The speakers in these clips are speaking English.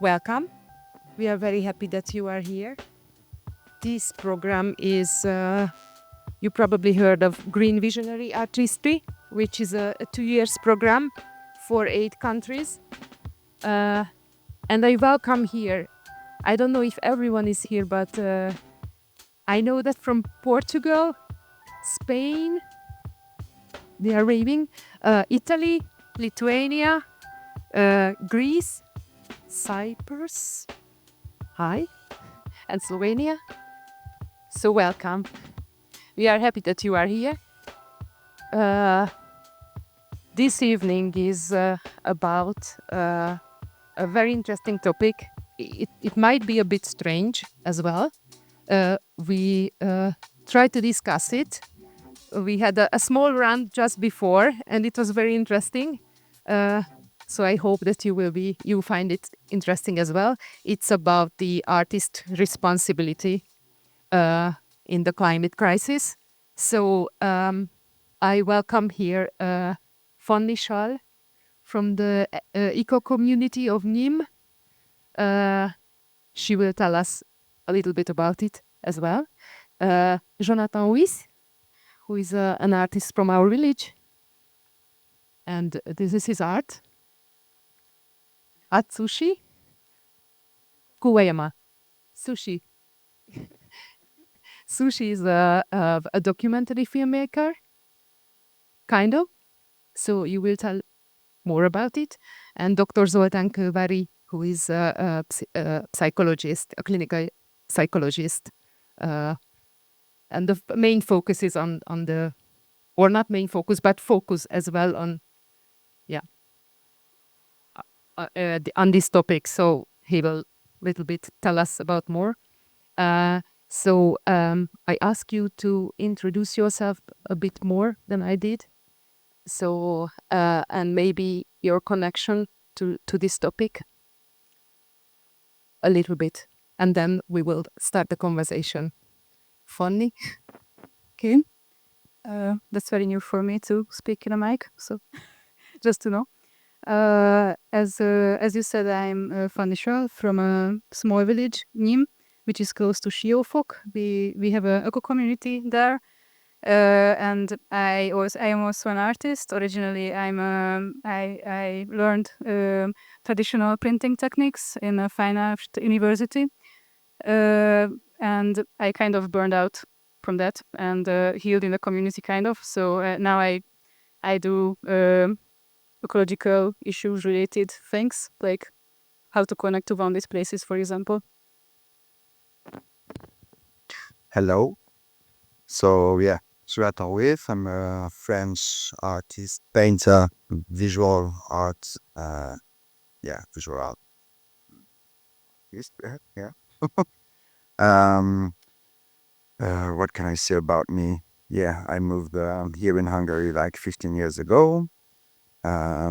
Welcome. We are very happy that you are here. This program is, you probably heard of Green Visionary Artistry, which is a 2 years program for 8 countries. And I welcome here. I don't know if everyone is here, but I know that from Portugal, Spain, they are raving, Italy, Lithuania, Greece, Cyprus, hi, and Slovenia. So welcome. We are happy that you are here. This evening is about a very interesting topic. It might be a bit strange as well. We try to discuss it. We had a small run just before, and it was very interesting. So I hope that you find it interesting as well. It's about the artist responsibility in the climate crisis. So I welcome here Fanny Schall from the eco community of Nîmes. She will tell us a little bit about it as well. Jonathan Huys, who is an artist from our village. And this is his art. Atsushi Kuwayama. Sushi. Sushi is a documentary filmmaker, kind of. So you will tell more about it. And Dr. Zoltán Kővári, who is a psychologist, a clinical psychologist. And the main focus is on the, or not main focus, but focus as well on, on this topic. So he will little bit tell us about more. So I ask you to introduce yourself a bit more than I did. So and maybe your connection to this topic a little bit, and then we will start the conversation. Funny. Okay. That's very new for me to speak in a mic, so just to know. As you said, I'm Fanny Schall from a small village, Nîmes, which is close to Siófok. We have a eco community there. And I am also an artist. Originally, I learned traditional printing techniques in a fine art university, and I kind of burned out from that and healed in the community, kind of. So now I do ecological issues related things, like how to connect to boundless places, for example. Hello. So yeah, Jonathan Huys. I'm a French artist, painter, visual art. Visual art. Yeah. What can I say about me? Yeah, I moved here in Hungary like 15 years ago. I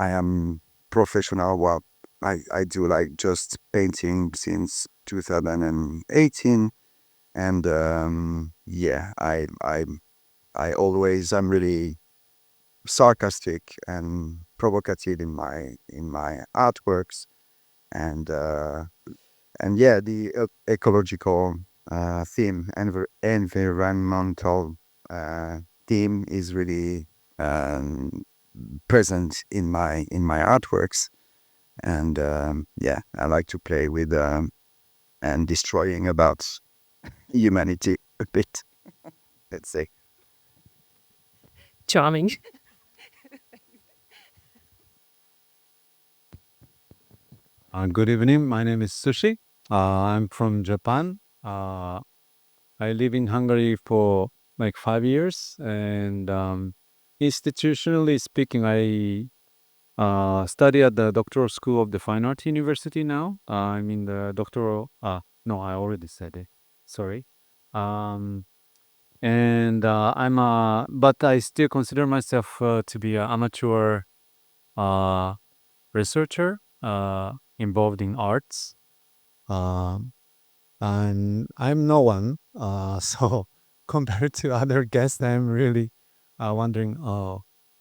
am professional. Well, I do like just painting since 2018, and I'm really sarcastic and provocative in my artworks, and the ecological theme and environmental theme is really present in my artworks, and I like to play with and destroying about humanity a bit, let's say. Charming. Good evening. My name is Sushi. I'm from Japan. I live in Hungary for like 5 years, and institutionally speaking, I study at the doctoral school of the Fine Art University now. I'm in the doctoral. No, I already said it. Sorry. And but I still consider myself to be an amateur researcher involved in arts. And I'm no one. So compared to other guests, I'm really wondering,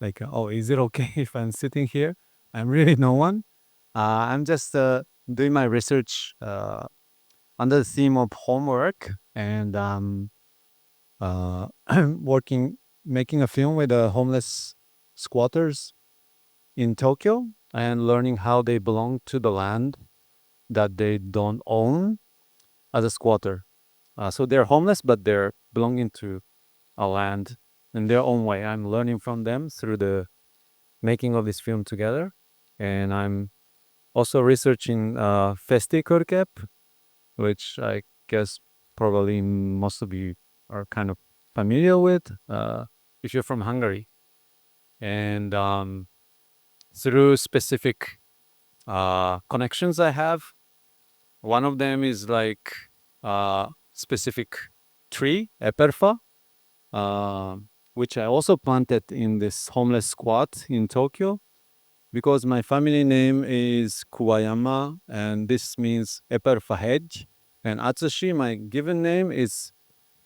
is it okay if I'm sitting here? I'm really no one. I'm just doing my research under the theme of homework, and making a film with the homeless squatters in Tokyo and learning how they belong to the land that they don't own as a squatter. So they're homeless, but they're belonging to a land in their own way. I'm learning from them through the making of this film together. And I'm also researching Festikurkep, which I guess probably most of you are kind of familiar with if you're from Hungary. And through specific connections I have, one of them is like specific tree, eperfa, which I also planted in this homeless squat in Tokyo because my family name is Kuwayama, and this means eperfa hedge. And Atsushi, my given name, is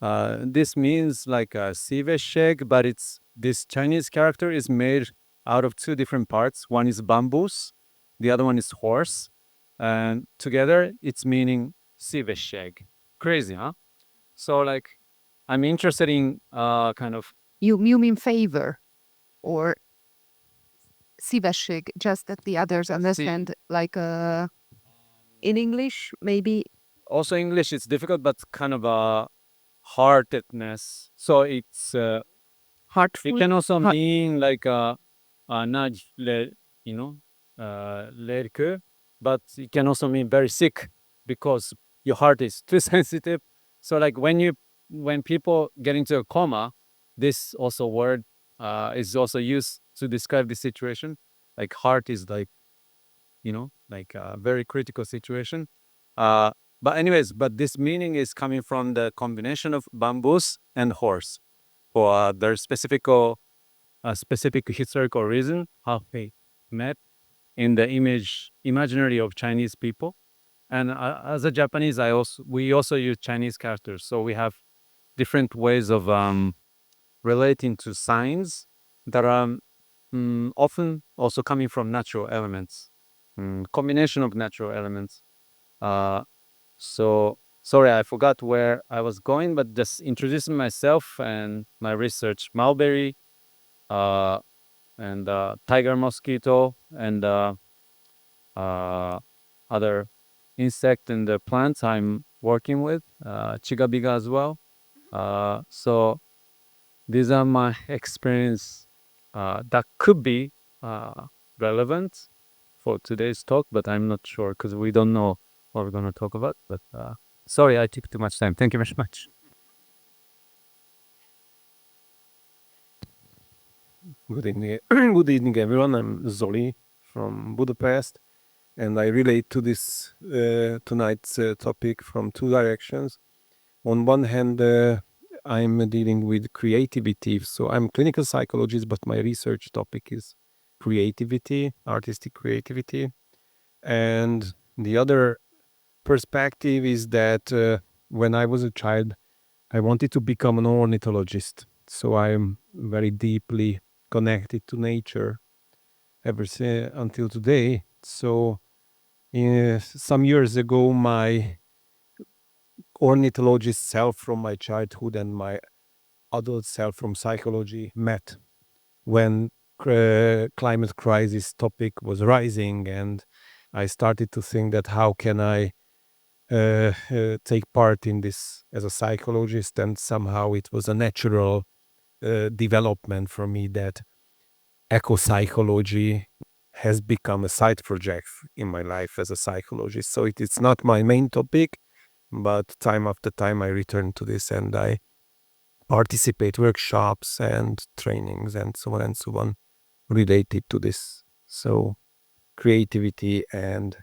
this means like a sivesh egg, but it's this Chinese character is made out of two different parts. One is bamboos, the other one is horse, and together it's meaning sivesh egg. Crazy, huh? So like, I'm interested in kind of You mean favor or szívesség, just that the others understand, like in English, maybe. also English. It's difficult, but kind of a heartedness. So it's Heartful. it can also Heart- mean like nudge, lerke, but it can also mean very sick because your heart is too sensitive. So like when people get into a coma, this also word is also used to describe the situation. Like heart is like, like a very critical situation. But anyways, but this meaning is coming from the combination of bamboos and horse for their specific historical reason how they met in the imaginary of Chinese people. And as a Japanese, we also use Chinese characters, so we have different ways of relating to signs that are often also coming from natural elements, combination of natural elements. So sorry, I forgot where I was going, but just introducing myself and my research: mulberry, and tiger mosquito, and other insect and the plants I'm working with, chigabiga as well. So these are my experience that could be relevant for today's talk, but I'm not sure because we don't know what we're going to talk about. But sorry, I took too much time. Thank you very much. Good evening, good evening, everyone. I'm Zoli from Budapest, and I relate to this tonight's topic from two directions. On one hand, I'm dealing with creativity, so I'm clinical psychologist, but my research topic is creativity, artistic creativity, and the other perspective is that when I was a child, I wanted to become an ornithologist. So I'm very deeply connected to nature until today. So some years ago, my ornithologist self from my childhood and my adult self from psychology met when climate crisis topic was rising, and I started to think that how can I take part in this as a psychologist, and somehow it was a natural development for me that eco-psychology has become a side project in my life as a psychologist. So it's not my main topic, but time after time I return to this and I participate workshops and trainings and so on related to this. So creativity and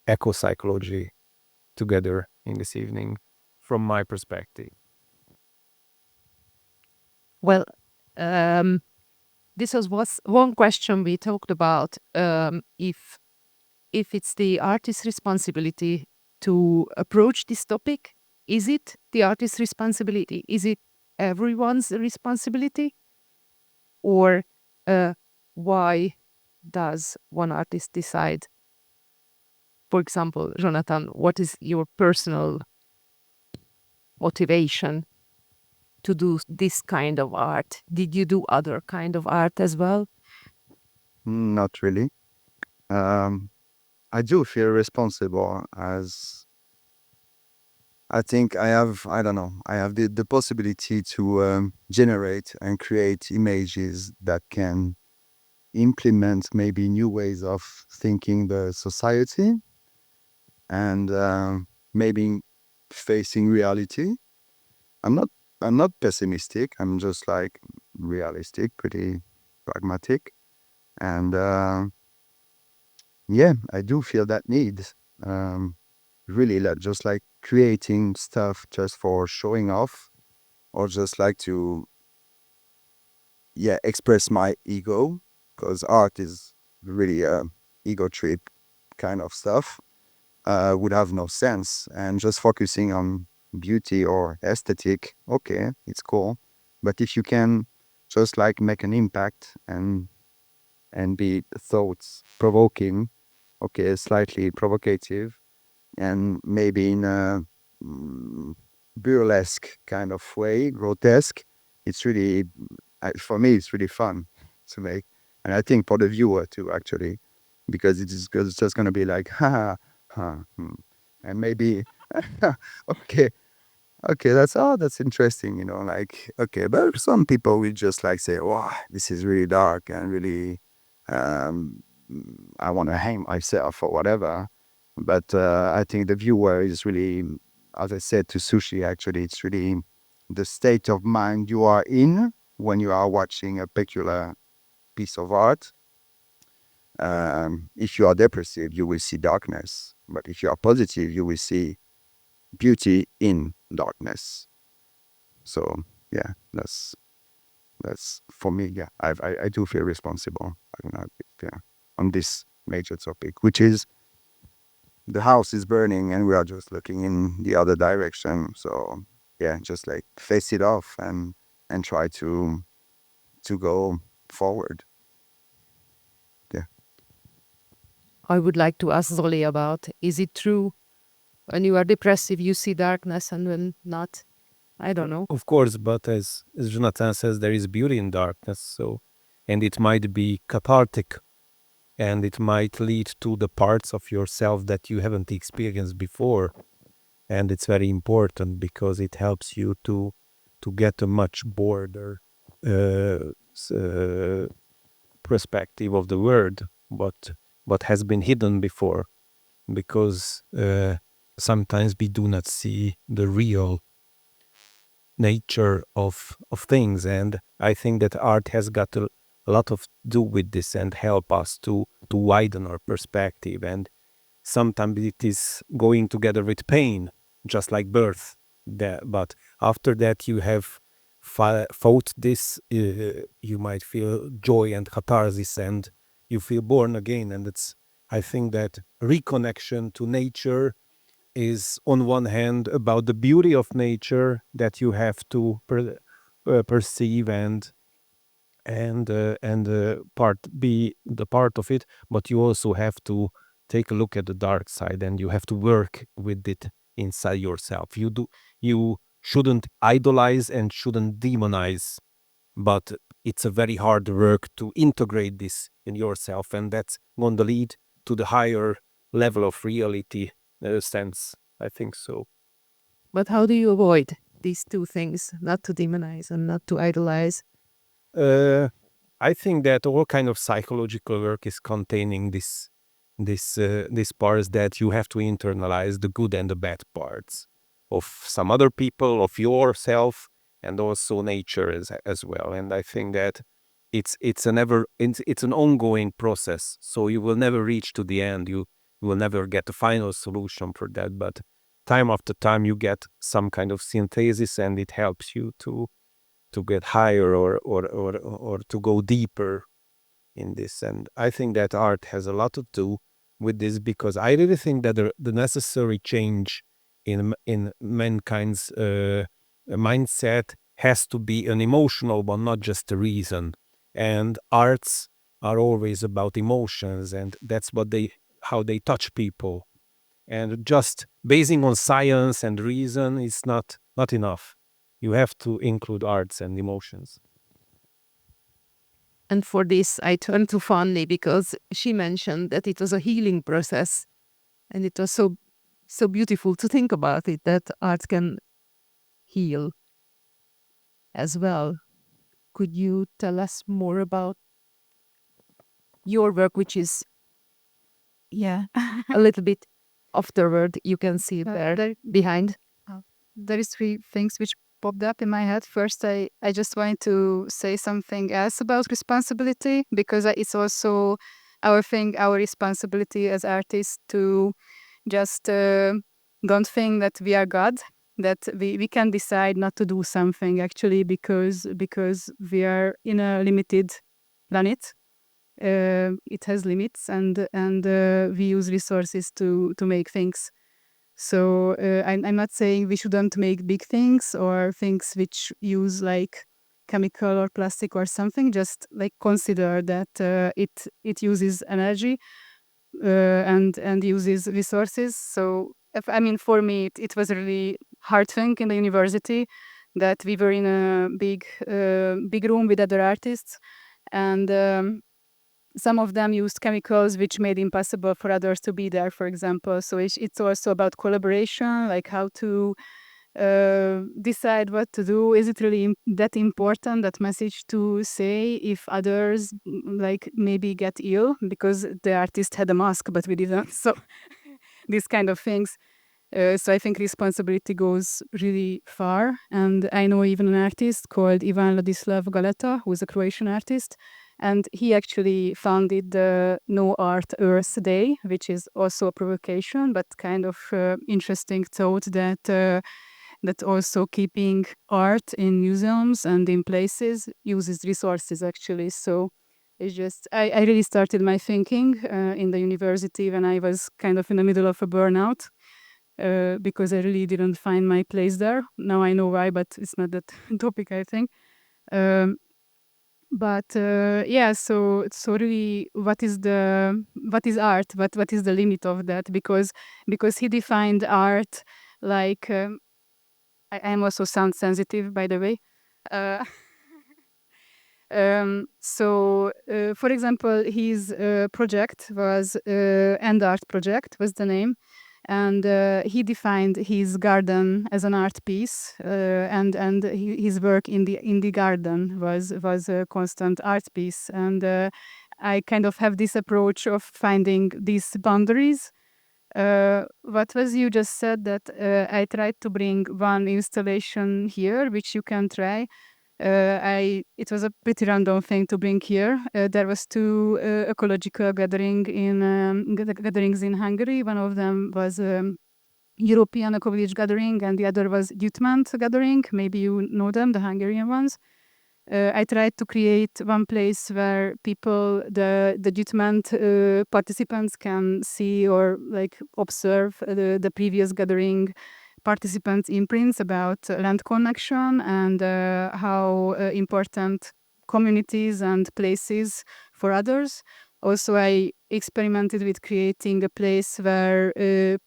eco-psychology together in this evening from my perspective. Well, this was one question we talked about, if it's the artist's responsibility to approach this topic. Is it the artist's responsibility? Is it everyone's responsibility? Or why does one artist decide For example, Jonathan, what is your personal motivation to do this kind of art? Did you do other kind of art as well? Not really. I do feel responsible as I think I don't know, I have the possibility to generate and create images that can implement maybe new ways of thinking the society and maybe facing reality. I'm not I'm not pessimistic. I'm just like realistic, pretty pragmatic, and yeah, I do feel that need. Um, really, like just like creating stuff just for showing off, or just like to express my ego, because art is really a ego trip kind of stuff. Would have no sense, and just focusing on beauty or aesthetic, okay, it's cool, but if you can just like make an impact and be thoughts provoking, okay, slightly provocative, and maybe in a burlesque kind of way, grotesque, it's really, for me, it's really fun to make. And I think for the viewer too, actually, because it's just going to be like, ha, ha, and maybe, okay, okay, that's interesting, like, okay, but some people will just like say, wow, this is really dark and really, um, I want to hang myself or whatever. But I think the viewer is really, as I said to Sushi, actually, it's really the state of mind you are in when you are watching a peculiar piece of art. If you are depressive, you will see darkness. But if you are positive, you will see beauty in darkness. So yeah, that's for me. Yeah, I do feel responsible. I don't know, yeah, on this major topic, which is the house is burning and we are just looking in the other direction. So yeah, just like face it off and try to go forward. Yeah. I would like to ask Zoli about, is it true when you are depressive, you see darkness, and when not, I don't know. Of course, but as Jonathan says, there is beauty in darkness. So, and it might be cathartic, and it might lead to the parts of yourself that you haven't experienced before. And it's very important because it helps you to get a much broader perspective of the world, what has been hidden before, because sometimes we do not see the real nature of things. And I think that art has got a lot of do with this and help us to widen our perspective. And sometimes it is going together with pain, just like birth. But after that you have fought this, you might feel joy and catharsis, and you feel born again. And it's, I think that reconnection to nature is on one hand about the beauty of nature that you have to perceive and part be the part of it, but you also have to take a look at the dark side and you have to work with it inside yourself. You shouldn't idolize and shouldn't demonize, but it's a very hard work to integrate this in yourself, and that's going to lead to the higher level of reality sense, I think so. But how do you avoid these two things, not to demonize and not to idolize? I think that all kind of psychological work is containing this parts that you have to internalize the good and the bad parts of some other people, of yourself, and also nature as well. And I think that it's an ongoing process. So you will never reach to the end. You will never get a final solution for that. But time after time, you get some kind of synthesis, and it helps you to get higher or to go deeper in this. And I think that art has a lot to do with this, because I really think that the necessary change in mankind's mindset has to be an emotional one, not just a reason. And arts are always about emotions, and that's what how they touch people. And just basing on science and reason is not enough. You have to include arts and emotions. And for this, I turned to Fanny because she mentioned that it was a healing process. And it was so beautiful to think about it, that art can heal as well. Could you tell us more about your work, which is Yeah. a little bit afterward? You can see it Uh, there behind. There is three things which popped up in my head. First, I just wanted to say something else about responsibility, because it's also our thing, our responsibility as artists to just don't think that we are God, that we can decide not to do something actually, because we are in a limited planet. It has limits, and we use resources to make things. So I'm not saying we shouldn't make big things or things which use like chemical or plastic or something. Just like consider that it uses energy and uses resources. So for me, it was a really hard thing in the university, that we were in a big room with other artists, and some of them used chemicals which made it impossible for others to be there, for example. So it's also about collaboration, like how to decide what to do. Is it really that important, that message to say, if others like maybe get ill because the artist had a mask but we didn't? So these kind of things. So I think responsibility goes really far. And I know even an artist called Ivan Ladislav Galeta, who's a Croatian artist. And he actually founded the No Art Earth Day, which is also a provocation, but kind of interesting thought that also keeping art in museums and in places uses resources actually. So it's just, I really started my thinking in the university when I was kind of in the middle of a burnout. Because I really didn't find my place there. Now I know why, but it's not that topic, I think. But yeah, so really, what is art? What is the limit of that? Because he defined art like I am also sound sensitive, by the way. Uh, for example, his project was End Art Project was the name, and he defined his garden as an art piece, and his work in the garden was a constant art piece, and I kind of have this approach of finding these boundaries. What was you just said, that I tried to bring one installation here, which you can try. It was a pretty random thing to bring here. There was two ecological gatherings in Hungary. One of them was European Eco-Village gathering, and the other was Gyutmant gathering. Maybe you know them, the Hungarian ones. I tried to create one place where people, the Gyutmant participants, can see or like observe the previous gathering participants' imprints about land connection and how important communities and places for others. Also, I experimented with creating a place where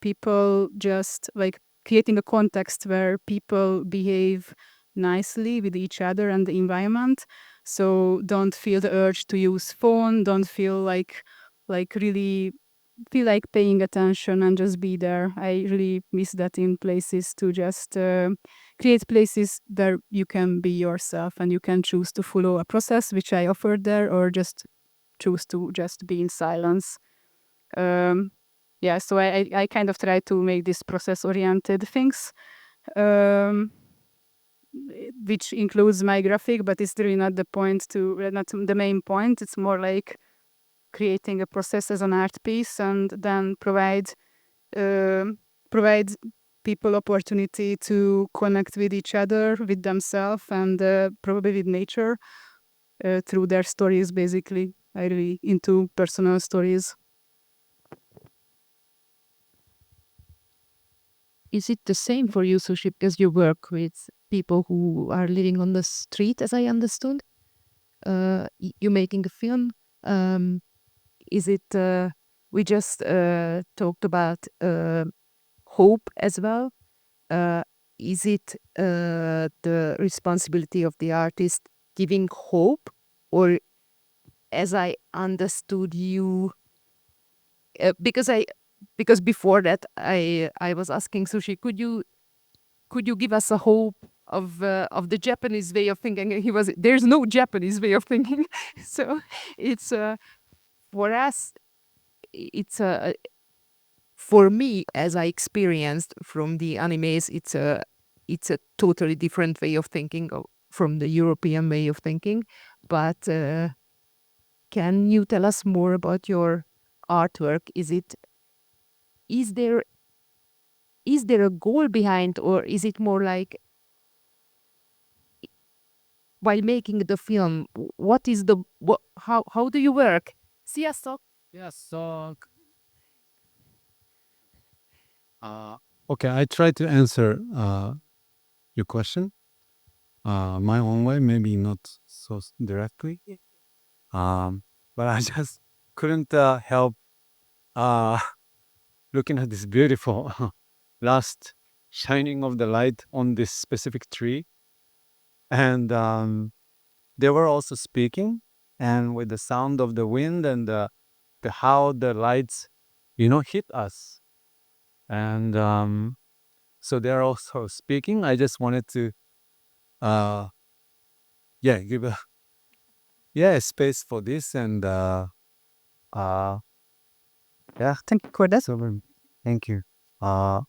people just like creating a context where people behave nicely with each other and the environment. So don't feel the urge to use phone, don't feel like really feel like paying attention and just be there. I really miss that in places, to just create places where you can be yourself and you can choose to follow a process, which I offered there, or just choose to just be in silence. Yeah, so I kind of try to make this process-oriented things, which includes my graphic, but it's really not the point not the main point. It's more like creating a process as an art piece, and then provide people opportunity to connect with each other, with themselves, and probably with nature through their stories. Basically, I really into personal stories. Is it the same for you, Sushi, because you work with people who are living on the street, as I understood? You're making a film. Is it We just talked about hope as well. Is it the responsibility of the artist giving hope, or as I understood you, because before that I was asking Sushi, could you give us a hope of the Japanese way of thinking? And he was, there's no Japanese way of thinking. So it's for us, it's for me, as I experienced from the animes, it's a totally different way of thinking from the European way of thinking. But can you tell us more about your artwork? Is there is there a goal behind, or is it more like while making the film, what is the how do you work? Sziasztok! Yeah, so okay, I try to answer your question my own way, maybe not so directly. But I just couldn't help uh, looking at this beautiful last shining of the light on this specific tree. And they were also speaking, and with the sound of the wind and the how the lights, hit us. And so they're also speaking. I just wanted to, give a space for this, and yeah. Thank you for that. So thank you. Uh,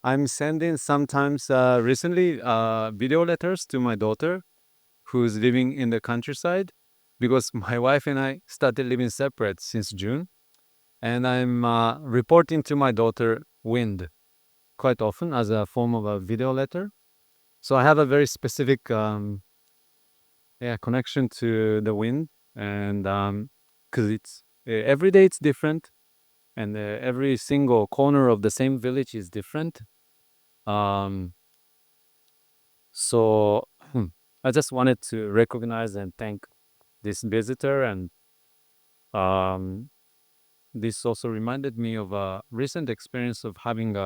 I'm sending sometimes recently video letters to my daughter who's living in the countryside, because my wife and I started living separate since June. And I'm reporting to my daughter wind quite often as a form of a video letter. So I have a very specific connection to the wind, and because it's every day it's different, and every single corner of the same village is different. So I just wanted to recognize and thank this visitor, and this also reminded me of a recent experience of having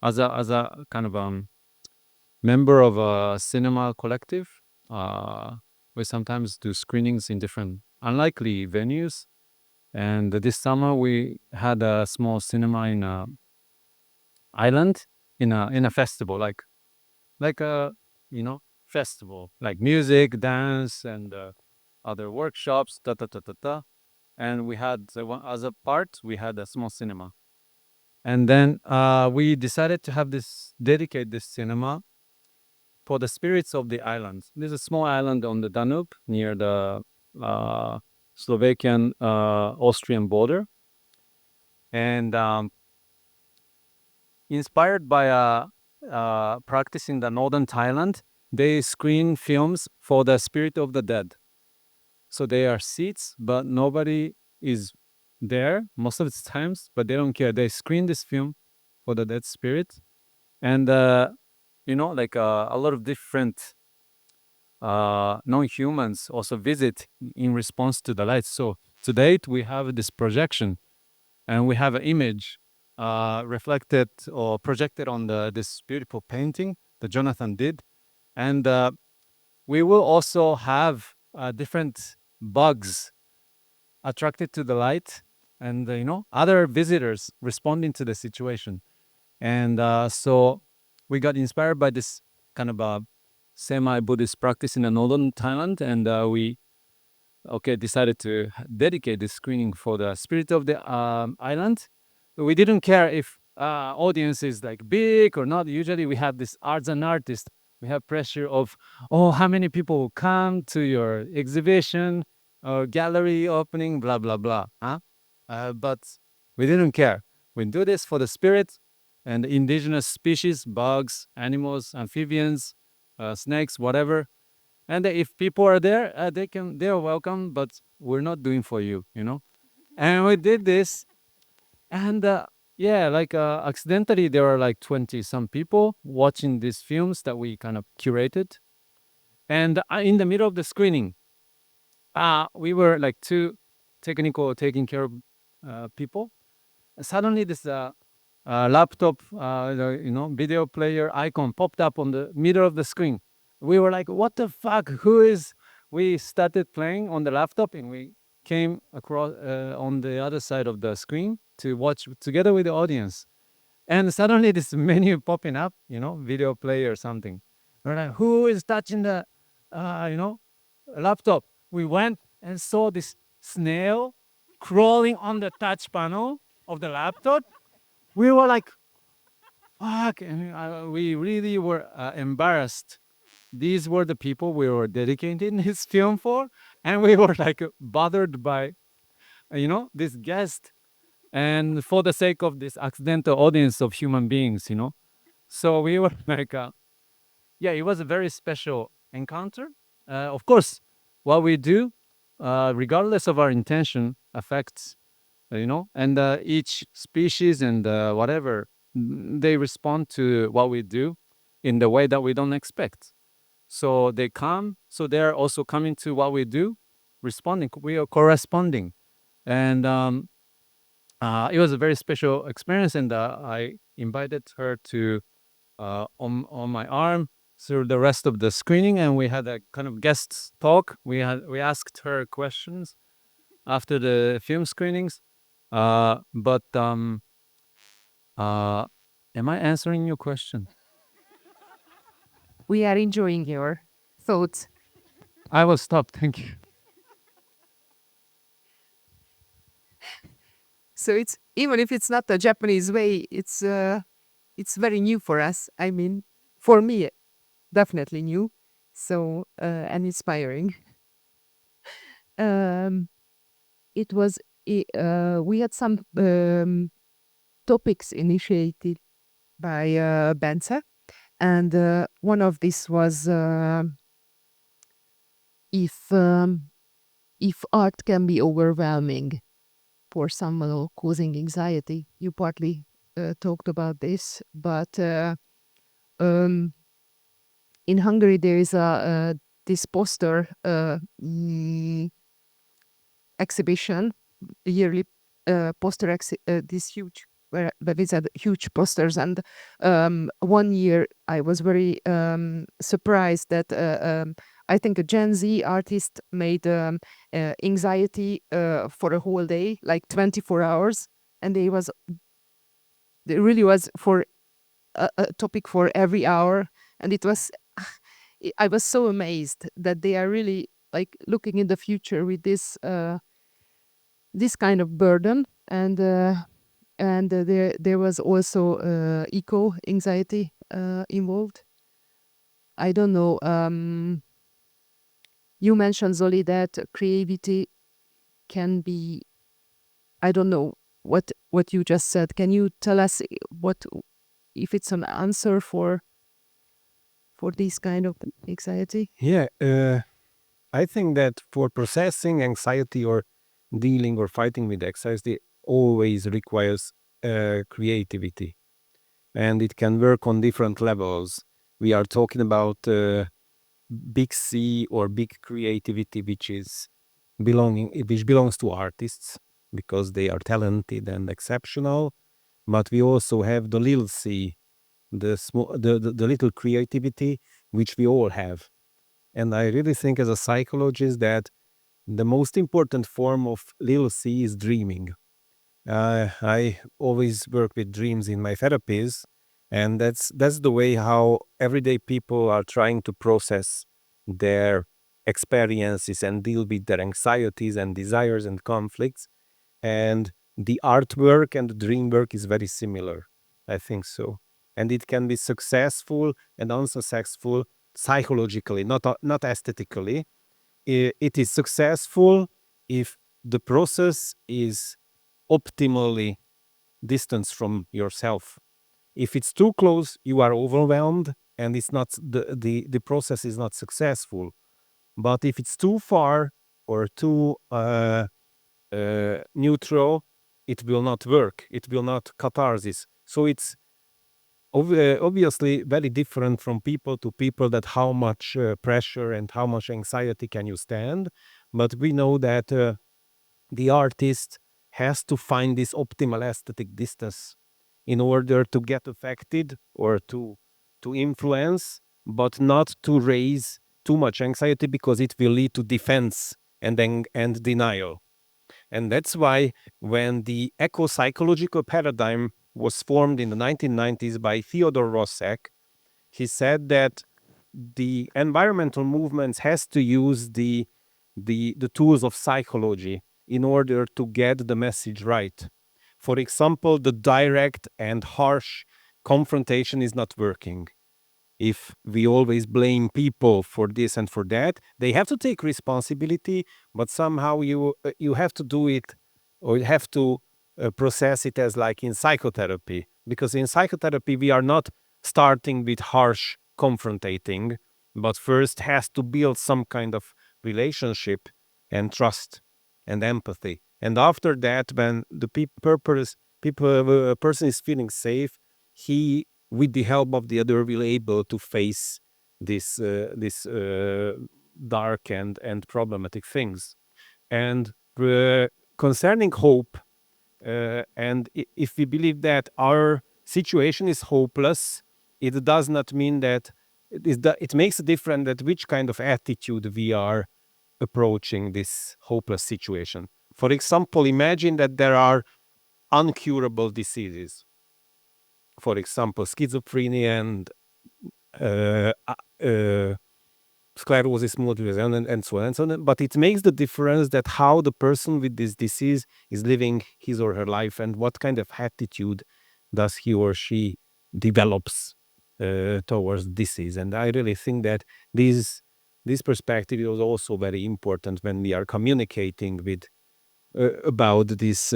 as a kind of member of a cinema collective. We sometimes do screenings in different unlikely venues, and this summer we had a small cinema in a island in a festival, like a festival, like music, dance, and other workshops, and we had one other part, we had a small cinema. And then we decided to have dedicate this cinema for the spirits of the island. There's a small island on the Danube near the Slovakian Austrian border, and inspired by practice in the northern Thailand, they screen films for the spirit of the dead. So they are seats, but nobody is there most of the times, but they don't care. They screen this film for the dead spirit. And, like a lot of different non-humans also visit in response to the lights. So to date, we have this projection, and we have an image reflected or projected on this beautiful painting that Jonathan did. And we will also have different bugs attracted to the light, and other visitors responding to the situation. And so we got inspired by this kind of a semi-Buddhist practice in the northern Thailand, and we decided to dedicate this screening for the spirit of the island. We didn't care if audience is like big or not. Usually we have this arts and artists. We have pressure of, how many people will come to your exhibition or gallery opening, blah, blah, blah. But we didn't care. We do this for the spirit and the indigenous species, bugs, animals, amphibians, snakes, whatever. And if people are there, they are welcome, but we're not doing for you, And we did this, and yeah, like accidentally there were like 20 some people watching these films that we kind of curated. And in the middle of the screening, we were like two technical taking care of people. And suddenly this laptop, video player icon popped up on the middle of the screen. We were like, what the fuck? Who is? We started playing on the laptop and we came across on the other side of the screen to watch together with the audience. And suddenly this menu popping up, video player or something. We're like, who is touching the, laptop? We went and saw this snail crawling on the touch panel of the laptop. We were like, fuck. And we really were embarrassed. These were the people we were dedicating this film for. And we were like bothered by, this guest. And for the sake of this accidental audience of human beings. So we were like, it was a very special encounter. Of course, what we do, regardless of our intention, affects, and each species and whatever, they respond to what we do in the way that we don't expect. So they come, so they're also coming to what we do, responding, we are corresponding. And it was a very special experience, and I invited her to on my arm through the rest of the screening, and we had a kind of guest talk. We asked her questions after the film screenings. But am I answering your question? We are enjoying your thoughts. I will stop. Thank you. So it's, even if it's not the Japanese way, it's very new for us. I mean, for me, definitely new. So and inspiring. It was we had some topics initiated by Benza, and one of this was if art can be overwhelming for someone or causing anxiety. You partly talked about this, but in Hungary there is this poster exhibition, yearly poster this huge, where these are huge posters. And one year I was very surprised that I think a Gen Z artist made anxiety for a whole day, like 24 hours, and it really was for a topic for every hour. And it was I was so amazed that they are really like looking in the future with this kind of burden. And there was also eco anxiety involved. I don't know. You mentioned, Zoli, that creativity can be, I don't know what you just said. Can you tell us what, if it's an answer for this kind of anxiety? Yeah, I think that for processing anxiety or dealing or fighting with anxiety always requires creativity, and it can work on different levels. We are talking about big C or big creativity, which belongs to artists because they are talented and exceptional. But we also have the little C, the little creativity which we all have. And I really think as a psychologist that the most important form of little C is dreaming. I always work with dreams in my therapies, and that's the way how everyday people are trying to process their experiences and deal with their anxieties and desires and conflicts. And the artwork and the dream work is very similar. I think so. And it can be successful and unsuccessful psychologically, not aesthetically. It is successful if the process is optimally distanced from yourself. If it's too close, you are overwhelmed and it's not the process is not successful. But if it's too far or too neutral, it will not work. It will not catharsis. So it's obviously very different from people to people, that how much pressure and how much anxiety can you stand. But we know that the artist has to find this optimal aesthetic distance in order to get affected or to influence, but not to raise too much anxiety, because it will lead to defense and denial. And that's why when the eco-psychological paradigm was formed in the 1990s by Theodore Roszak, he said that the environmental movements has to use the tools of psychology in order to get the message right. For example, the direct and harsh confrontation is not working. If we always blame people for this and for that, they have to take responsibility, but somehow you have to do it, or you have to process it as like in psychotherapy. Because in psychotherapy, we are not starting with harsh confrontating, but first has to build some kind of relationship and trust and empathy. And after that, when the person is feeling safe, he, with the help of the other, will able to face this dark and problematic things. And concerning hope, and if we believe that our situation is hopeless, it does not mean that it makes a difference that which kind of attitude we are approaching this hopeless situation. For example, imagine that there are uncurable diseases, for example, schizophrenia and uh, uh, sclerosis multiple, and so on and so on. But it makes the difference that how the person with this disease is living his or her life, and what kind of attitude does he or she develops towards disease. And I really think that this perspective is also very important when we are communicating with about this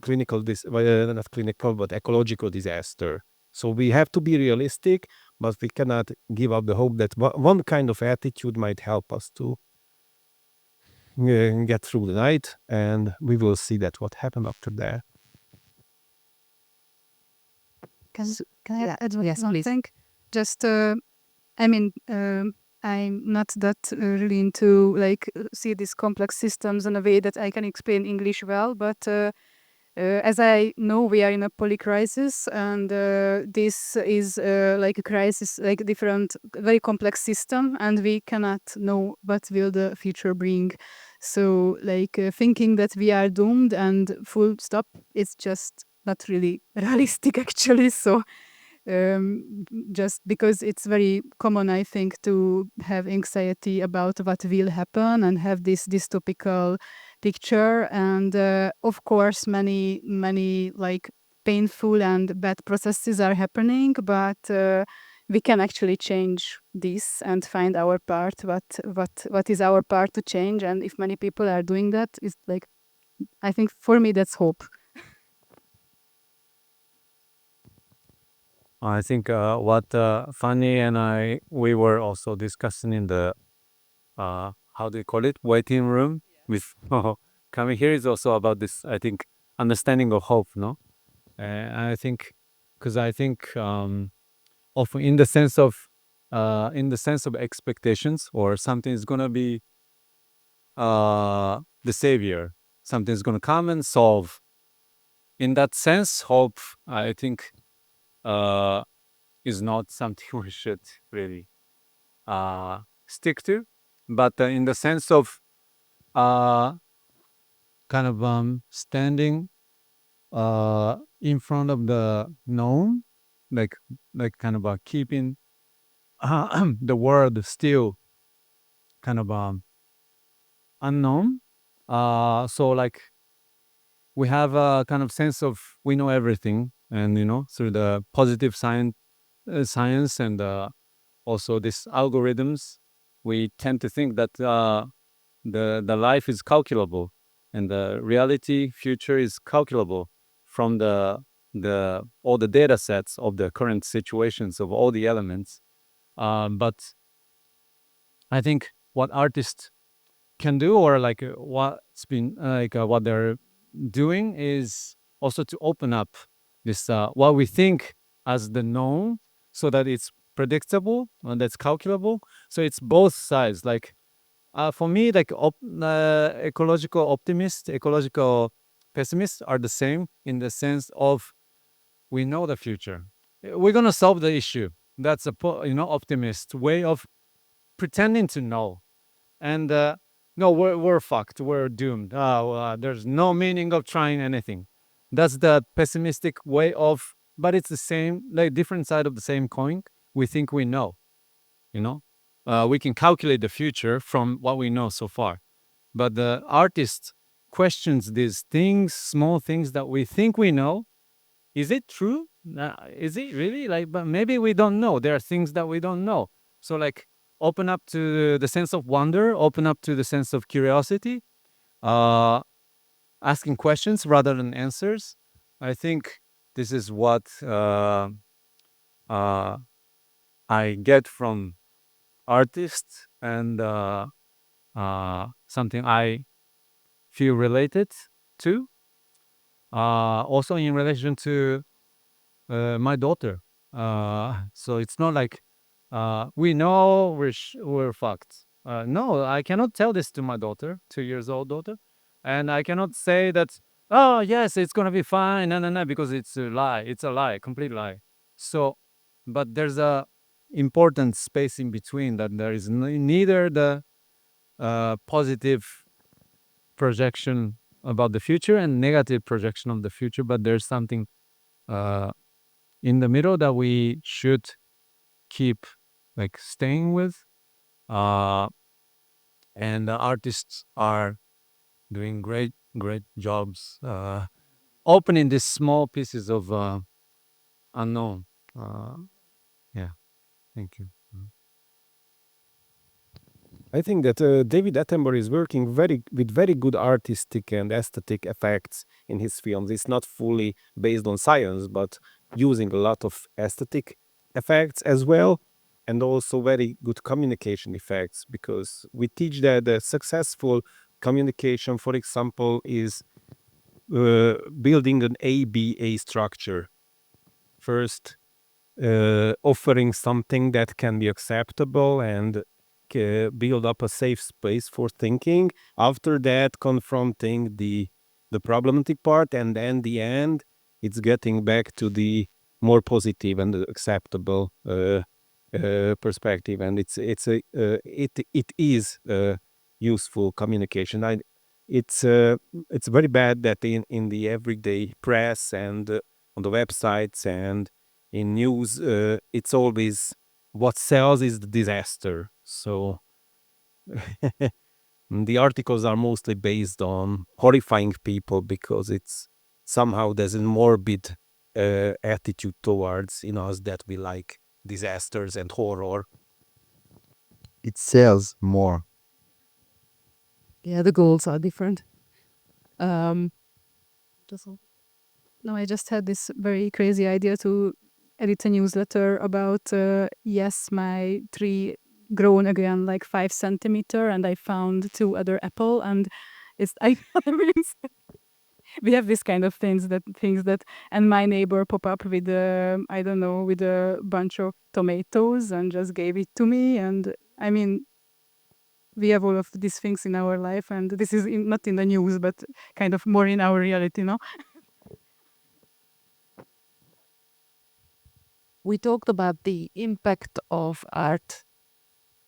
clinical, not clinical, but ecological disaster. So we have to be realistic, but we cannot give up the hope that one kind of attitude might help us to get through the night, and we will see that what happened after that. Can I add Yes, please. something? Just, I mean, I'm not that really into like see these complex systems in a way that I can explain English well, but as I know, we are in a polycrisis, and this is like a crisis, like different, very complex system, and we cannot know what will the future bring. So, like thinking that we are doomed and full stop, it's just not really realistic, actually. So, just because it's very common, I think, to have anxiety about what will happen and have this dystopical picture. And of course, many like painful and bad processes are happening, but we can actually change this and find our part. What is our part to change? And if many people are doing that, is like, I think for me that's hope. I think what Fanny and we were also discussing in the how do you call it, waiting room with coming here is also about this. I think understanding of hope, no, and I think because I think of in the sense of expectations, or something is gonna be the savior, something's gonna come and solve. In that sense, hope, I think, is not something we should really stick to, but in the sense of kind of standing in front of the known, like kind of keeping the world still kind of unknown. So like we have a kind of sense of we know everything, and through the positive science and also these algorithms, we tend to think that the life is calculable, and the reality future is calculable from the all the data sets of the current situations of all the elements. But I think what artists can do, or like what's been like what they're doing is also to open up this what we think as the known, so that it's predictable and that's calculable. So it's both sides. Like for me, like ecological optimists, ecological pessimists are the same in the sense of we know the future. We're gonna solve the issue. That's a optimist way of pretending to know. And no, we're fucked. We're doomed. There's no meaning of trying anything. That's the pessimistic way of. But it's the same, like different side of the same coin. We think we know. You know, we can calculate the future from what we know so far. But the artist questions these things, small things that we think we know. Is it true? Is it really? Like, but maybe we don't know. There are things that we don't know. So, like, open up to the sense of wonder, open up to the sense of curiosity, uh, asking questions rather than answers. I think this is what uh, I get from artists, and something I feel related to. Also, in relation to my daughter. So it's not like we know we're fucked. No, I cannot tell this to my daughter, 2 years old daughter, and I cannot say that. Oh yes, it's gonna be fine. No, no, no, because it's a lie. It's a lie, complete lie. So, but there's a important space in between that there is neither the positive projection about the future and negative projection of the future, but there's something uh, in the middle that we should keep like staying with. Uh, and the artists are doing great jobs opening these small pieces of unknown. Yeah, thank you. I think that David Attenborough is working with very good artistic and aesthetic effects in his films. It's not fully based on science, but using a lot of aesthetic effects as well, and also very good communication effects, because we teach that the successful communication, for example, is building an ABA structure. First, offering something that can be acceptable and build up a safe space for thinking. After that, confronting the problematic part, and then the end, it's getting back to the more positive and acceptable perspective, and it is useful communication. It's very bad that in the everyday press and on the websites and in news, it's always what sells is the disaster. So the articles are mostly based on horrifying people, because it's somehow there's a morbid attitude towards us that we like disasters and horror. It sells more. Yeah, the goals are different. Just No, I just had this very crazy idea to edit a newsletter about yes, my tree grown again like 5 centimeter, and I found 2 other apple, and it's I we have this kind of things that and my neighbor pop up with I don't know, with a bunch of tomatoes and just gave it to me, and I mean we have all of these things in our life, and this is not in the news but kind of more in our reality, no? we talked about the impact of art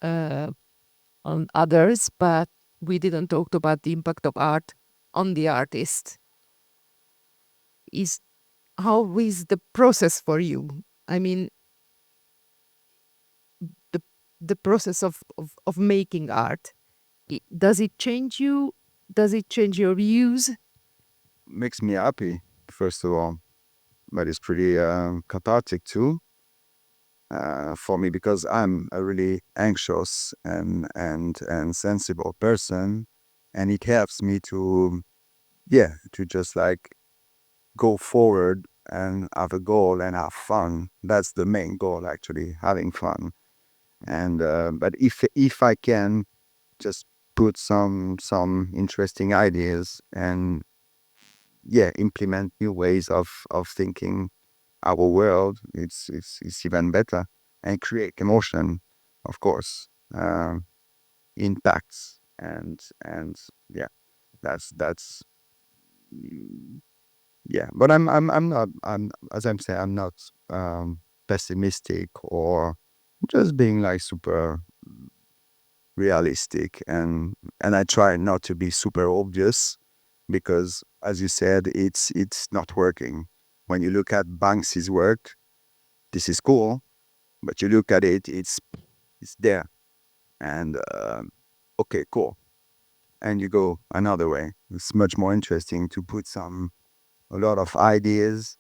on others, but we didn't talk about the impact of art on the artist. How is the process for you? I mean, the process of making art. Does it change you? Does it change your views? Makes me happy, first of all, but it's pretty cathartic too for me, because I'm a really anxious and sensible person, and it helps me to just like go forward and have a goal and have fun. That's the main goal, actually, having fun. And but if I can just put some interesting ideas and implement new ways of thinking our world. It's even better, and create emotion, of course, impacts, and yeah, that's yeah. But I'm not, as I'm saying, I'm not pessimistic, or just being like super realistic, and I try not to be super obvious, because as you said, it's not working. When you look at Banksy's work, this is cool, but you look at it, it's there, and okay, cool, and you go another way. It's much more interesting to put a lot of ideas,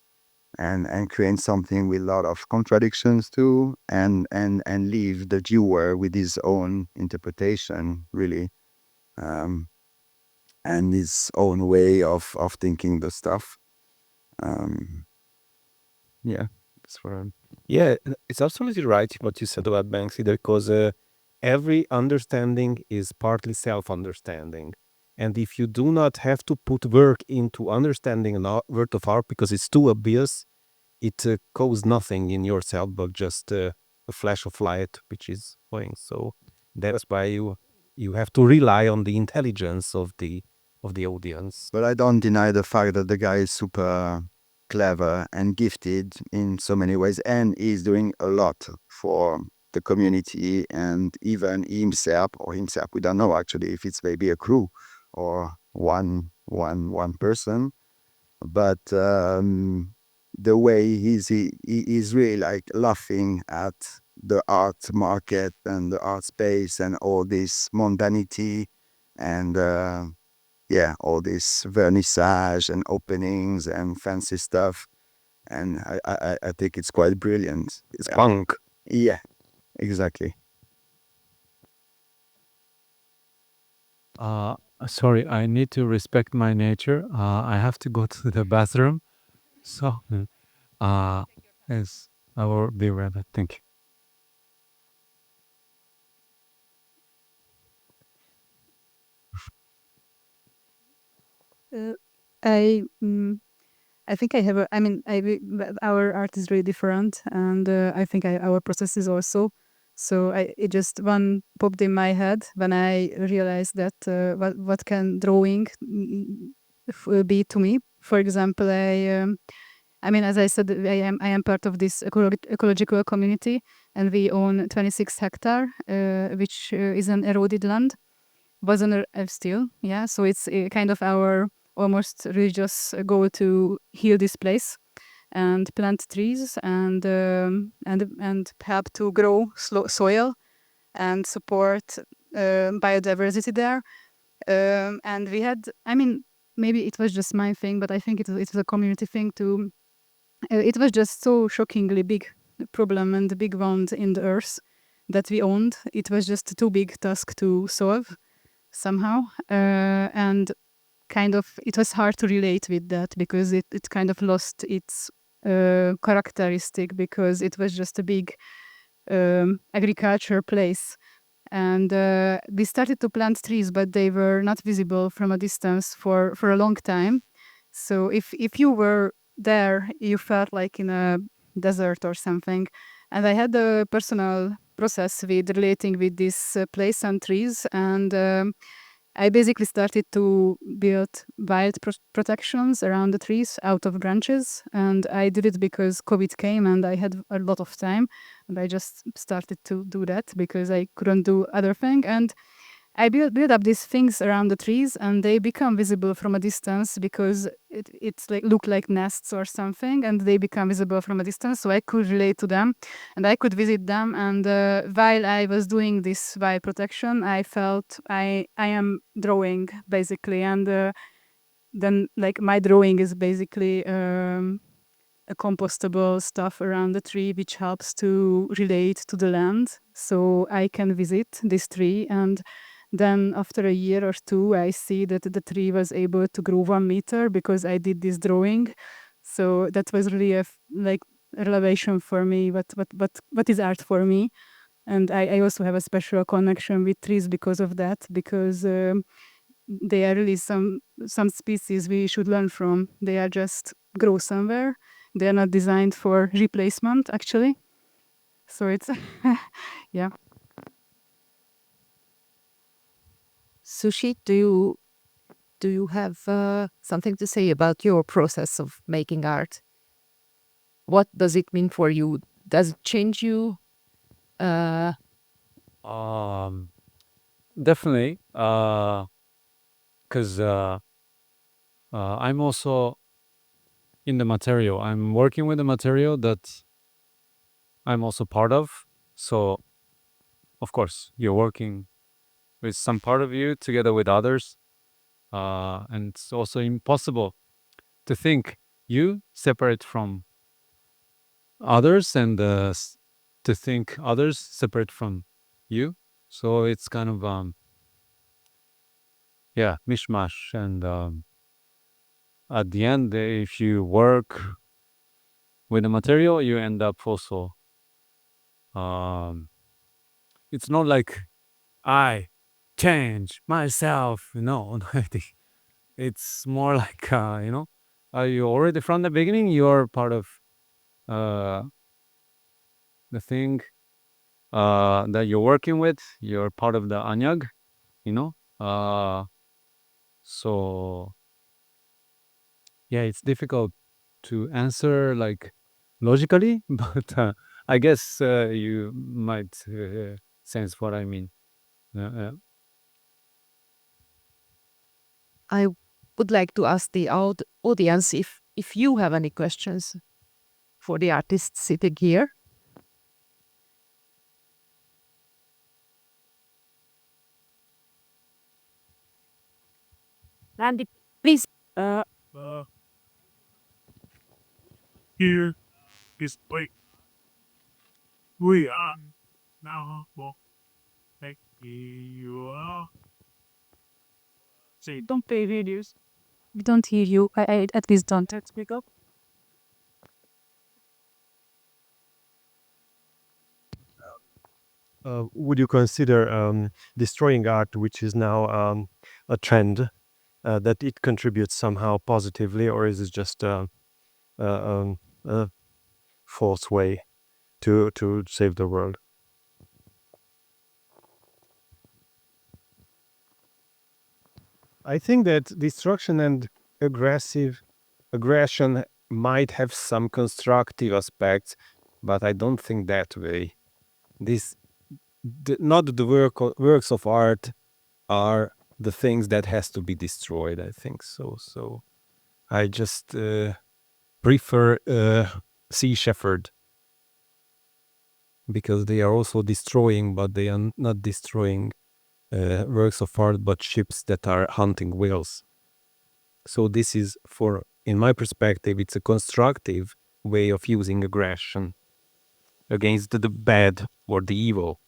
and create something with a lot of contradictions too, and leave the viewer with his own interpretation, really, um, and his own way of thinking the stuff. Um, yeah, that's what I'm. Yeah, it's absolutely right what you said about Banksy, because every understanding is partly self-understanding. And if you do not have to put work into understanding a work of art because it's too obvious, it causes nothing in yourself but just a flash of light which is going. So that's why you have to rely on the intelligence of the audience. But I don't deny the fact that the guy is super clever and gifted in so many ways, and he's doing a lot for the community, and even himself, we don't know actually if it's maybe a crew or one person, but the way he's really like laughing at the art market and the art space and all this mundanity, and all this vernissage and openings and fancy stuff. And I think it's quite brilliant. It's punk. Yeah, exactly. Sorry, I need to respect my nature. I have to go to the bathroom. So, yes, I will be right back. Thank you. I I think I have a, I mean, our art is really different, and I think our process is also. So it just one popped in my head when I realized that what can drawing be to me. For example, I mean, as I said, I am part of this ecological community, and we own 26 hectare, which is an eroded land. Wasn't still, yeah. So it's kind of our almost religious goal to heal this place and plant trees and help to grow soil and support biodiversity there. And we had, I mean, maybe it was just my thing, but I think it was a community thing too. It was just so shockingly big problem and the big wound in the earth that we owned. It was just a too big task to solve somehow, and kind of it was hard to relate with that because it kind of lost its characteristic because it was just a big agriculture place. And we started to plant trees, but they were not visible from a distance for a long time. So if you were there, you felt like in a desert or something. And I had a personal process with relating with this place and trees, and I basically started to build wild protections around the trees out of branches. And I did it because COVID came and I had a lot of time. And I just started to do that because I couldn't do other thing. And I build up these things around the trees and they become visible from a distance because it's like look like nests or something, and they become visible from a distance. So I could relate to them and I could visit them. And while I was doing this wild protection, I felt I am drawing basically. And then like my drawing is basically a compostable stuff around the tree, which helps to relate to the land. So I can visit this tree, and then after a year or two, I see that the tree was able to grow 1 meter because I did this drawing. So that was really like a revelation for me. What is art for me? And I also have a special connection with trees because of that. Because they are really some species we should learn from. They are just grow somewhere. They are not designed for replacement, actually. So it's yeah. Sushi, do you have something to say about your process of making art? What does it mean for you? Does it change you? Definitely, because I'm also in the material. I'm working with the material that I'm also part of. So, of course, you're working with some part of you together with others. And it's also impossible to think you separate from others and to think others separate from you. So it's kind of, mishmash. And at the end, if you work with the material, you end up also, it's not like I change myself. No, I think it's more like, you already from the beginning, you're part of the thing that you're working with. You're part of the anyag, you know. So yeah, it's difficult to answer like logically, but I guess you might sense what I mean. I would like to ask the audience if you have any questions for the artists sitting here. Randy, please. Here is wait. We are now well like you are. Say don't pay videos. We don't hear you. I at least don't. Let's pick up. Would you consider destroying art, which is now a trend, that it contributes somehow positively, or is it just a false way to save the world? I think that destruction and aggression might have some constructive aspects, but I don't think that way. Not the works of art are the things that has to be destroyed. I think so. So I just prefer Sea Shepherd because they are also destroying, but they are not destroying works of art, but ships that are hunting whales. So this is, in my perspective, it's a constructive way of using aggression against the bad or the evil.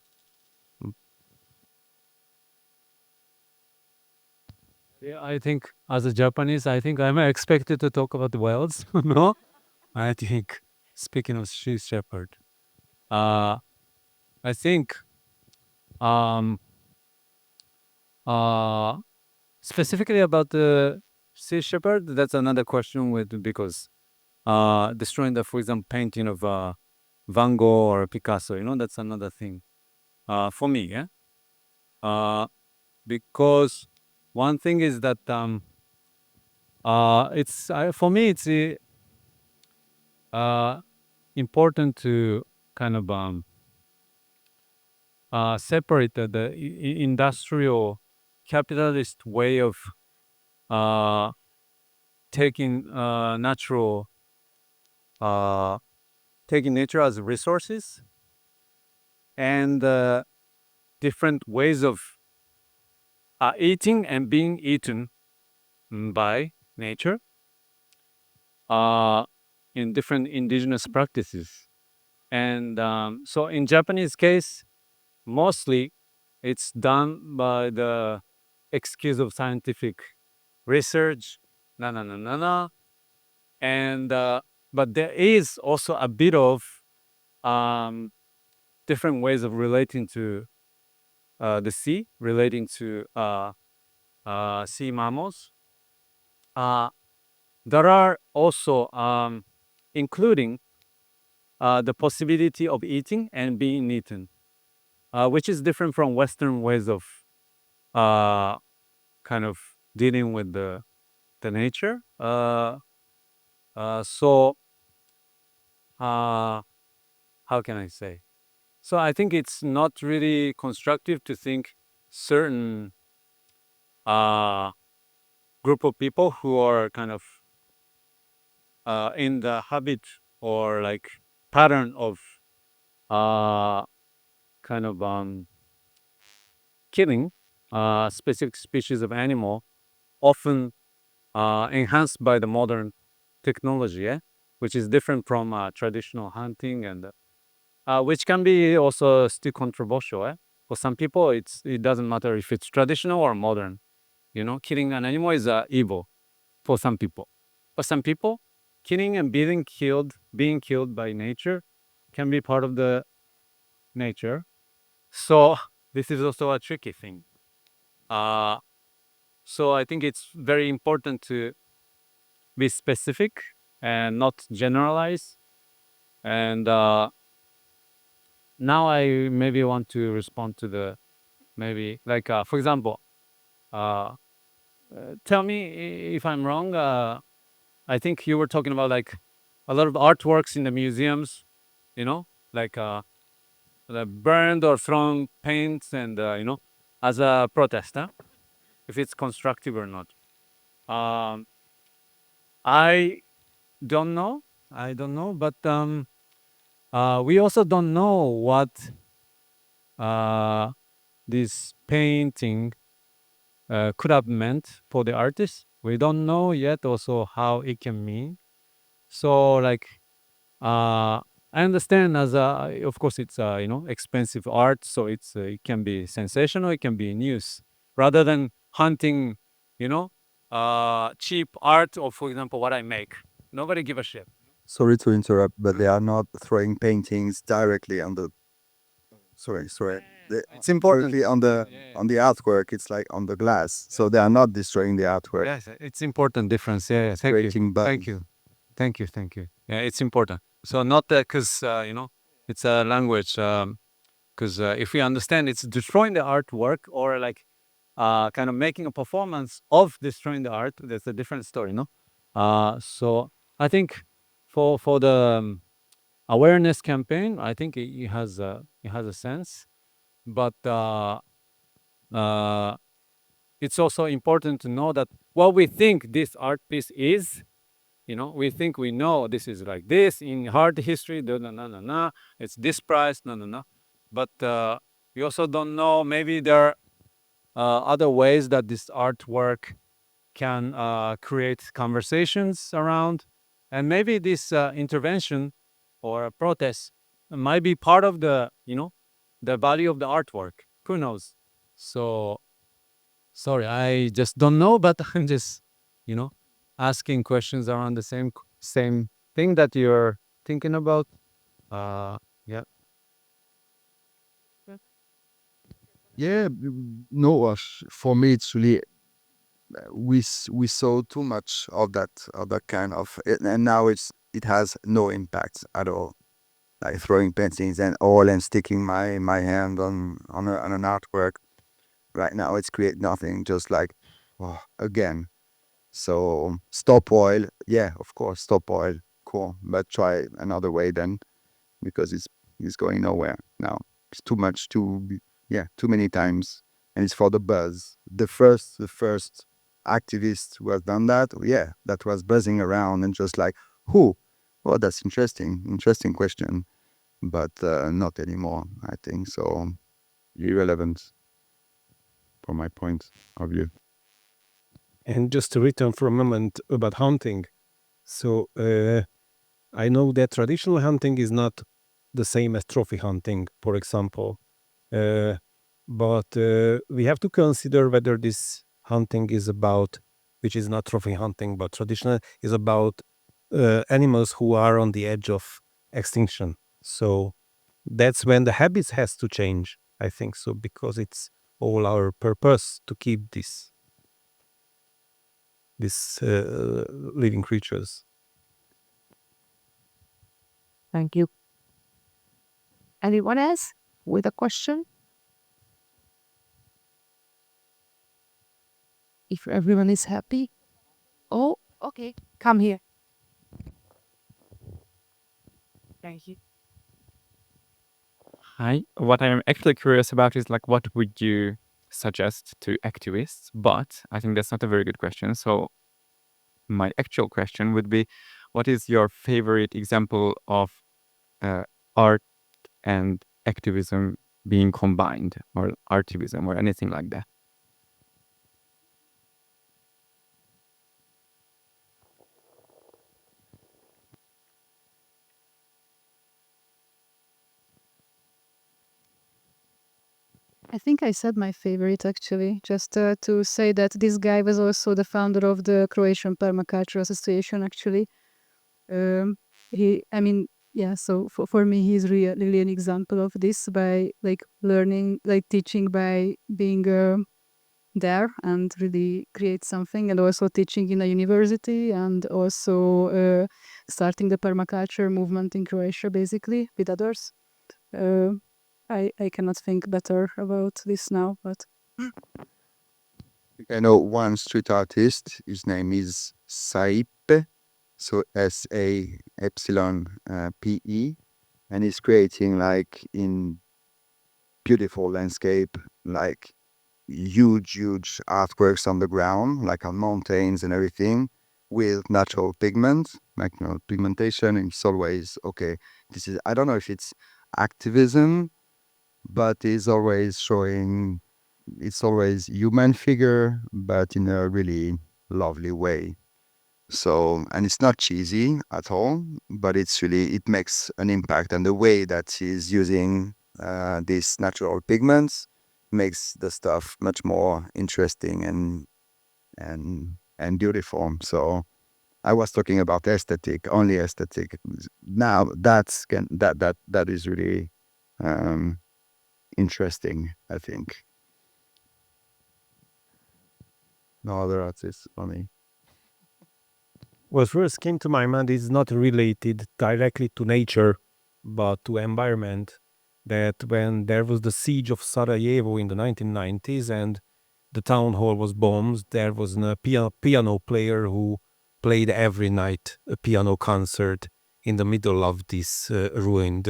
Yeah, I think as a Japanese, I think I'm expected to talk about the whales. No, I think speaking of sea shepherd, I think um, specifically about the sea shepherd, that's another question because destroying the, for example, painting of Van Gogh or Picasso, that's another thing for me, yeah. Because one thing is that it's for me it's important to kind of separate the industrial capitalist way of taking taking nature as resources and different ways of eating and being eaten by nature in different indigenous practices. And so in Japanese case, mostly it's done by the excuse of scientific research, and but there is also a bit of different ways of relating to the sea, relating to sea mammals. There are also including the possibility of eating and being eaten, which is different from Western ways of kind of dealing with the nature. So how can I say? So I think it's not really constructive to think certain group of people who are kind of in the habit or like pattern of kind of killing specific species of animal, often enhanced by the modern technology, which is different from traditional hunting, and which can be also still controversial. For some people, it doesn't matter if it's traditional or modern. Killing an animal is evil for some people. For some people, killing and being killed by nature can be part of the nature. So this is also a tricky thing. So I think it's very important to be specific and not generalize. And now I maybe want to respond to the maybe like for example, tell me if I'm wrong. I think you were talking about like a lot of artworks in the museums, like the burned or thrown paints and as a protest, if it's constructive or not. Um, I don't know. I don't know, but we also don't know what this painting could have meant for the artist. We don't know yet also how it can mean. So like I understand as of course it's expensive art, so it can be sensational, it can be news, rather than hunting, cheap art or for example what I make. Nobody give a shit. Sorry to interrupt, but they are not throwing paintings directly on the. Sorry. It's importantly on the artwork. It's like on the glass, so they are not destroying the artwork. Yes, it's important difference. Yeah, thank you. Creating buttons. Thank you. Yeah, it's important. So not because it's a language. Because if we understand it's destroying the artwork or like kind of making a performance of destroying the art, that's a different story, no? So I think for the awareness campaign, I think it has a sense, but it's also important to know that what we think this art piece is, we think we know this is like this in art history, it's this price, no. But we also don't know, maybe there are other ways that this artwork can create conversations around. And maybe this intervention or a protest might be part of the, the value of the artwork. Who knows? So sorry, I just don't know, but I'm just, asking questions around the same thing that you're thinking about. Yeah. Yeah, no. For me, it's really we saw too much of that kind of, and now it has no impact at all. Like throwing paintings and all and sticking my hand on an artwork. Right now, it's create nothing. Just like, oh, again. So stop oil. Yeah, of course, stop oil. Cool, but try another way then, because it's going nowhere now. It's too much. Too many times, and it's for the buzz. The first activist who has done that, yeah, that was buzzing around and just like, who? Well, that's interesting question, but not anymore. I think so. Irrelevant from my point of view. And just to return for a moment about hunting. So I know that traditional hunting is not the same as trophy hunting, for example. But we have to consider whether this hunting is about, which is not trophy hunting, but traditional, is about animals who are on the edge of extinction. So that's when the habits has to change, I think so, because it's all our purpose to keep this. these living creatures. Thank you. Anyone else with a question? If everyone is happy. Oh, okay. Come here. Thank you. Hi. What I am actually curious about is like, what would you suggest to activists? But I think that's not a very good question. So my actual question would be, what is your favorite example of art and activism being combined, or artivism, or anything like that? I think I said my favorite actually, just to say that this guy was also the founder of the Croatian Permaculture Association actually. I mean, yeah, so for me, he's really an example of this by like learning, like teaching by being there and really create something, and also teaching in a university, and also starting the permaculture movement in Croatia basically with others. I cannot think better about this now, but I know one street artist. His name is Saipe, so Sapype, and he's creating like in beautiful landscape, like huge artworks on the ground, like on mountains and everything, with natural pigment, like pigmentation. And it's always okay. This is, I don't know if it's activism, but it's always showing. It's always human figure, but in a really lovely way. So, and it's not cheesy at all, but it's really, it makes an impact. And the way that he's using these natural pigments makes the stuff much more interesting and beautiful. So I was talking about aesthetic, only aesthetic. Now that is really interesting, I think. No other artists for me. What first came to my mind is not related directly to nature, but to environment. That when there was the siege of Sarajevo in the 1990s and the town hall was bombed, there was a piano player who played every night a piano concert in the middle of this ruined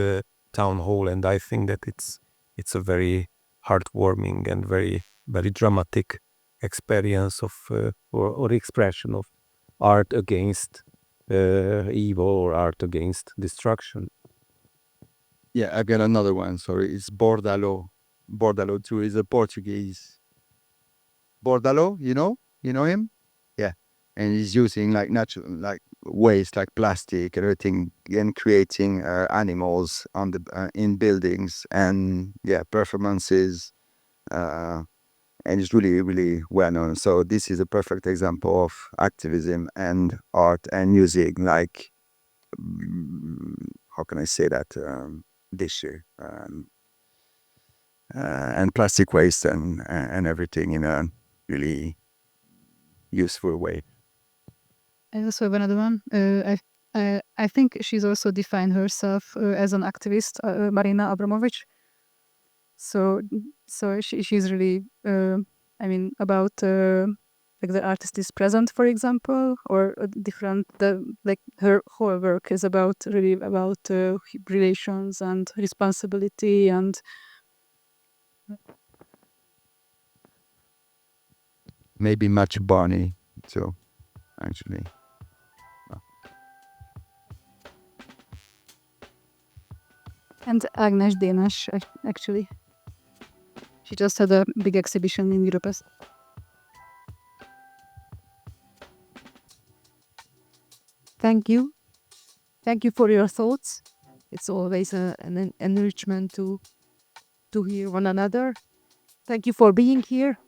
town hall, and I think that it's a very heartwarming and very dramatic experience of or expression of art against evil or art against destruction. Yeah, I've got another one. Sorry, it's Bordalo. Bordalo too is a Portuguese. Bordalo, you know him? Yeah, and he's using like natural, like waste, like plastic and everything, and creating animals on the in buildings and yeah, performances, uh, and it's really well known. So this is a perfect example of activism and art and using like how can I say that this year. And plastic waste and everything in a really useful way. I also have another one. I think she's also defined herself as an activist, Marina Abramovic. So she's really, I mean, about like the artist is present, for example, or different. Like her whole work is about really about relations and responsibility and Maybe much Barney too, actually. Agnes Dénes actually. She just had a big exhibition in Budapest. Thank you. Thank you for your thoughts. It's always an enrichment to hear one another. Thank you for being here.